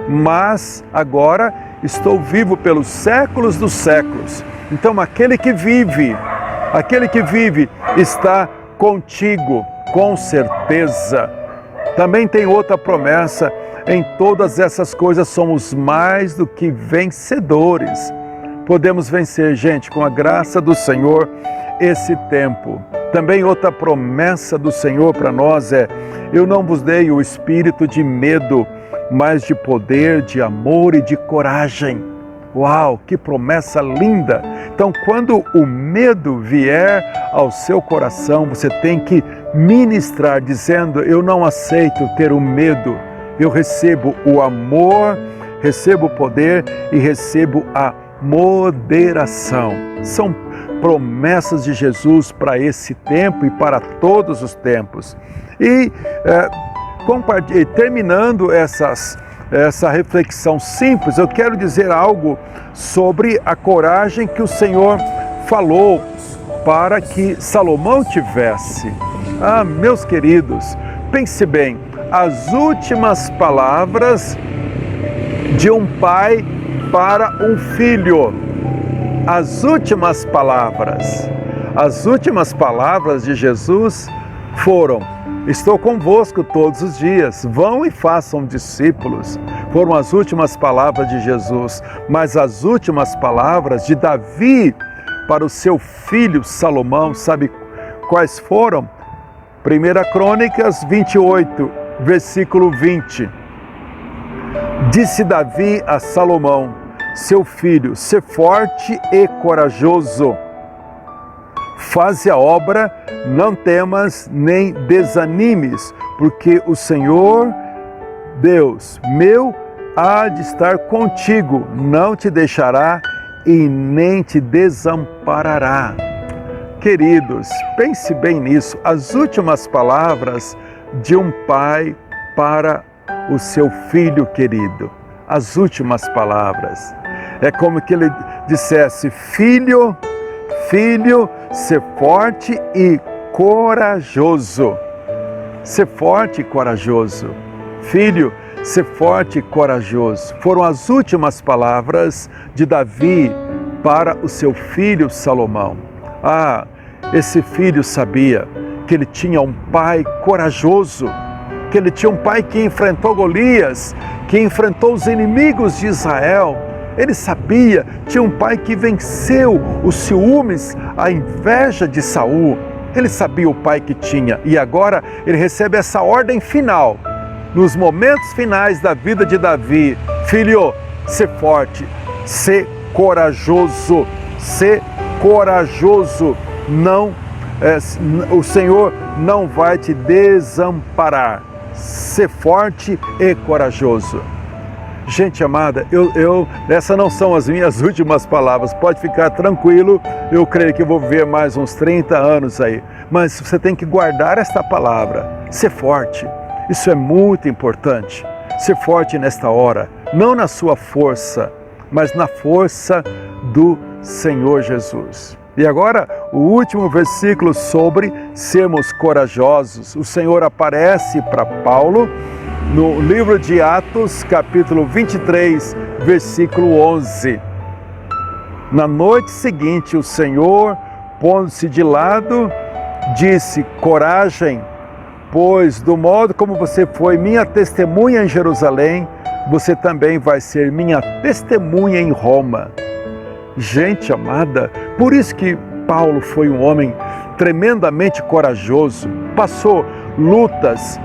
mas agora estou vivo pelos séculos dos séculos. Então aquele que vive está contigo, com certeza. Também tem outra promessa, em todas essas coisas somos mais do que vencedores. Podemos vencer, gente, com a graça do Senhor, esse tempo. Também outra promessa do Senhor para nós é, eu não vos dei o espírito de medo, mas de poder, de amor e de coragem. Uau, que promessa linda! Então, quando o medo vier ao seu coração, você tem que ministrar, dizendo, eu não aceito ter o medo, eu recebo o amor, recebo o poder e recebo a moderação. São promessas de Jesus para esse tempo e para todos os tempos. E terminando essa reflexão simples, eu quero dizer algo sobre a coragem que o Senhor falou para que Salomão tivesse. Ah, meus queridos, pense bem, as últimas palavras de um pai para um filho. As últimas palavras de Jesus foram, estou convosco todos os dias, vão e façam discípulos. Foram as últimas palavras de Jesus, mas as últimas palavras de Davi para o seu filho Salomão, sabe quais foram? 1 Crônicas 28, versículo 20. Disse Davi a Salomão, seu filho, sê forte e corajoso. Faze a obra, não temas nem desanimes, porque o Senhor, Deus meu, há de estar contigo, não te deixará e nem te desamparará. Queridos, pense bem nisso, as últimas palavras de um pai para o seu filho querido, as últimas palavras. É como que ele dissesse, filho, ser forte e corajoso. Ser forte e corajoso. Filho, ser forte e corajoso. Foram as últimas palavras de Davi para o seu filho Salomão. Ah, esse filho sabia que ele tinha um pai corajoso, que ele tinha um pai que enfrentou Golias, que enfrentou os inimigos de Israel. Ele sabia, tinha um pai que venceu os ciúmes, a inveja de Saul. Ele sabia o pai que tinha e agora ele recebe essa ordem final. Nos momentos finais da vida de Davi, filho, ser forte, ser corajoso, não, o Senhor não vai te desamparar. Ser forte e corajoso. Gente amada, essas não são as minhas últimas palavras, pode ficar tranquilo, eu creio que eu vou viver mais uns 30 anos aí, mas você tem que guardar esta palavra, ser forte, isso é muito importante, ser forte nesta hora, não na sua força, mas na força do Senhor Jesus. E agora, o último versículo sobre sermos corajosos. O Senhor aparece para Paulo no livro de Atos, capítulo 23, versículo 11. Na noite seguinte, o Senhor, pondo-se de lado, disse, coragem, pois do modo como você foi minha testemunha em Jerusalém, você também vai ser minha testemunha em Roma. Gente amada, por isso que Paulo foi um homem tremendamente corajoso, passou lutas,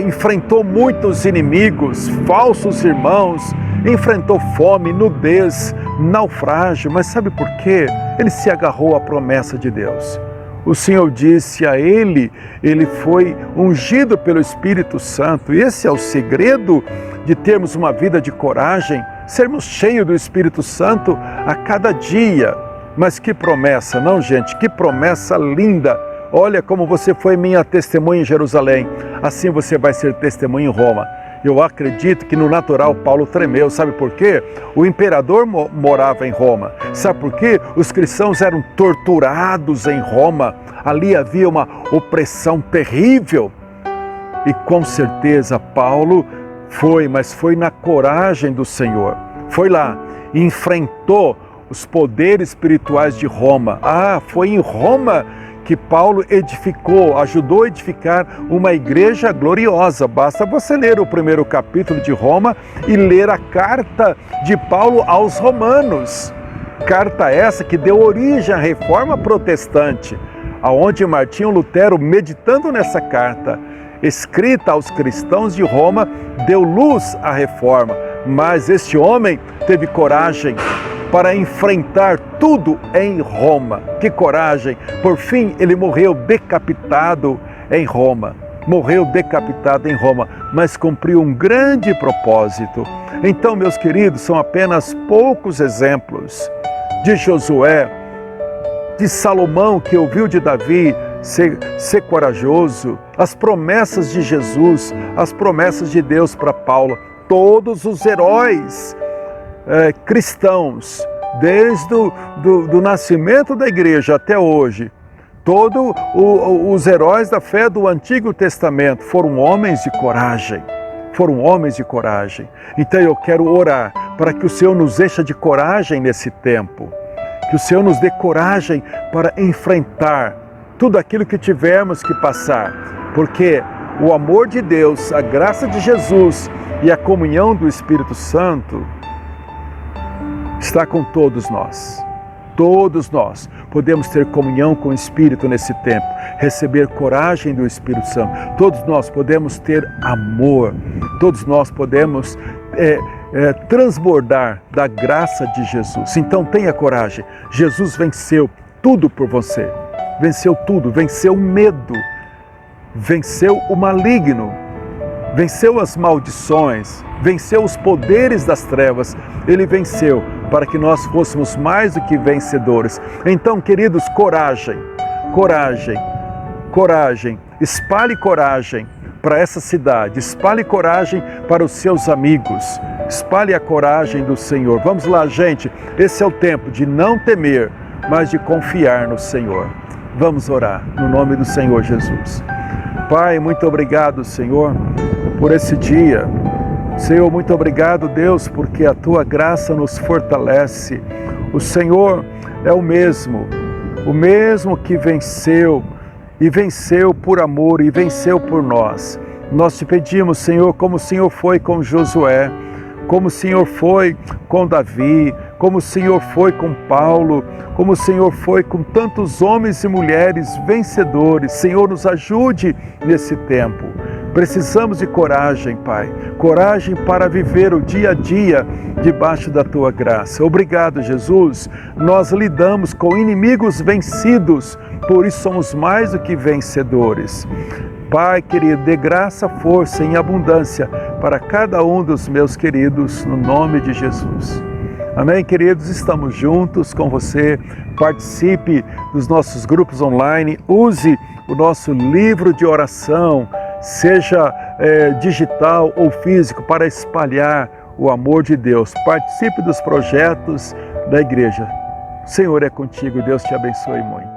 enfrentou muitos inimigos, falsos irmãos, enfrentou fome, nudez, naufrágio, mas sabe por quê? Ele se agarrou à promessa de Deus. O Senhor disse a ele foi ungido pelo Espírito Santo. Esse é o segredo de termos uma vida de coragem, sermos cheios do Espírito Santo a cada dia. Mas que promessa, não, gente? Que promessa linda! Olha como você foi minha testemunha em Jerusalém, assim você vai ser testemunha em Roma. Eu acredito que no natural Paulo tremeu, sabe por quê? O imperador morava em Roma. Sabe por quê? Os cristãos eram torturados em Roma. Ali havia uma opressão terrível. E com certeza Paulo foi, mas foi na coragem do Senhor. Foi lá e enfrentou os poderes espirituais de Roma. Foi em Roma que Paulo ajudou a edificar uma igreja gloriosa. Basta você ler o primeiro capítulo de Roma e ler a carta de Paulo aos Romanos. Carta essa que deu origem à Reforma Protestante, aonde Martinho Lutero, meditando nessa carta, escrita aos cristãos de Roma, deu luz à Reforma. Mas este homem teve coragem para enfrentar tudo em Roma. Que coragem! Por fim, ele morreu decapitado em Roma. Morreu decapitado em Roma, mas cumpriu um grande propósito. Então, meus queridos, são apenas poucos exemplos de Josué, de Salomão, que ouviu de Davi ser corajoso, as promessas de Jesus, as promessas de Deus para Paulo. Todos os heróis cristãos, desde do nascimento da igreja até hoje, todos os heróis da fé do Antigo Testamento foram homens de coragem. Foram homens de coragem. Então eu quero orar para que o Senhor nos encha de coragem nesse tempo. Que o Senhor nos dê coragem para enfrentar tudo aquilo que tivermos que passar. Porque o amor de Deus, a graça de Jesus e a comunhão do Espírito Santo está com todos nós. Todos nós podemos ter comunhão com o Espírito nesse tempo, receber coragem do Espírito Santo. Todos nós podemos ter amor. Todos nós podemos transbordar da graça de Jesus. Então tenha coragem. Jesus venceu tudo por você. Venceu tudo. Venceu o medo. Venceu o maligno. Venceu as maldições, venceu os poderes das trevas. Ele venceu para que nós fôssemos mais do que vencedores. Então, queridos, coragem, coragem, coragem. Espalhe coragem para essa cidade, espalhe coragem para os seus amigos, espalhe a coragem do Senhor. Vamos lá, gente, esse é o tempo de não temer, mas de confiar no Senhor. Vamos orar no nome do Senhor Jesus. Pai, muito obrigado, Senhor, por esse dia. Senhor, muito obrigado, Deus, porque a Tua graça nos fortalece. O Senhor é o mesmo que venceu, e venceu por amor, e venceu por nós. Nós te pedimos, Senhor, como o Senhor foi com Josué, como o Senhor foi com Davi, como o Senhor foi com Paulo, como o Senhor foi com tantos homens e mulheres vencedores. Senhor, nos ajude nesse tempo. Precisamos de coragem, Pai. Coragem para viver o dia a dia debaixo da Tua graça. Obrigado, Jesus. Nós lidamos com inimigos vencidos, por isso somos mais do que vencedores. Pai querido, dê graça, força em abundância para cada um dos meus queridos, no nome de Jesus. Amém, queridos? Estamos juntos com você. Participe dos nossos grupos online. Use o nosso livro de oração, seja digital ou físico, para espalhar o amor de Deus. Participe dos projetos da igreja. O Senhor é contigo. Deus te abençoe muito.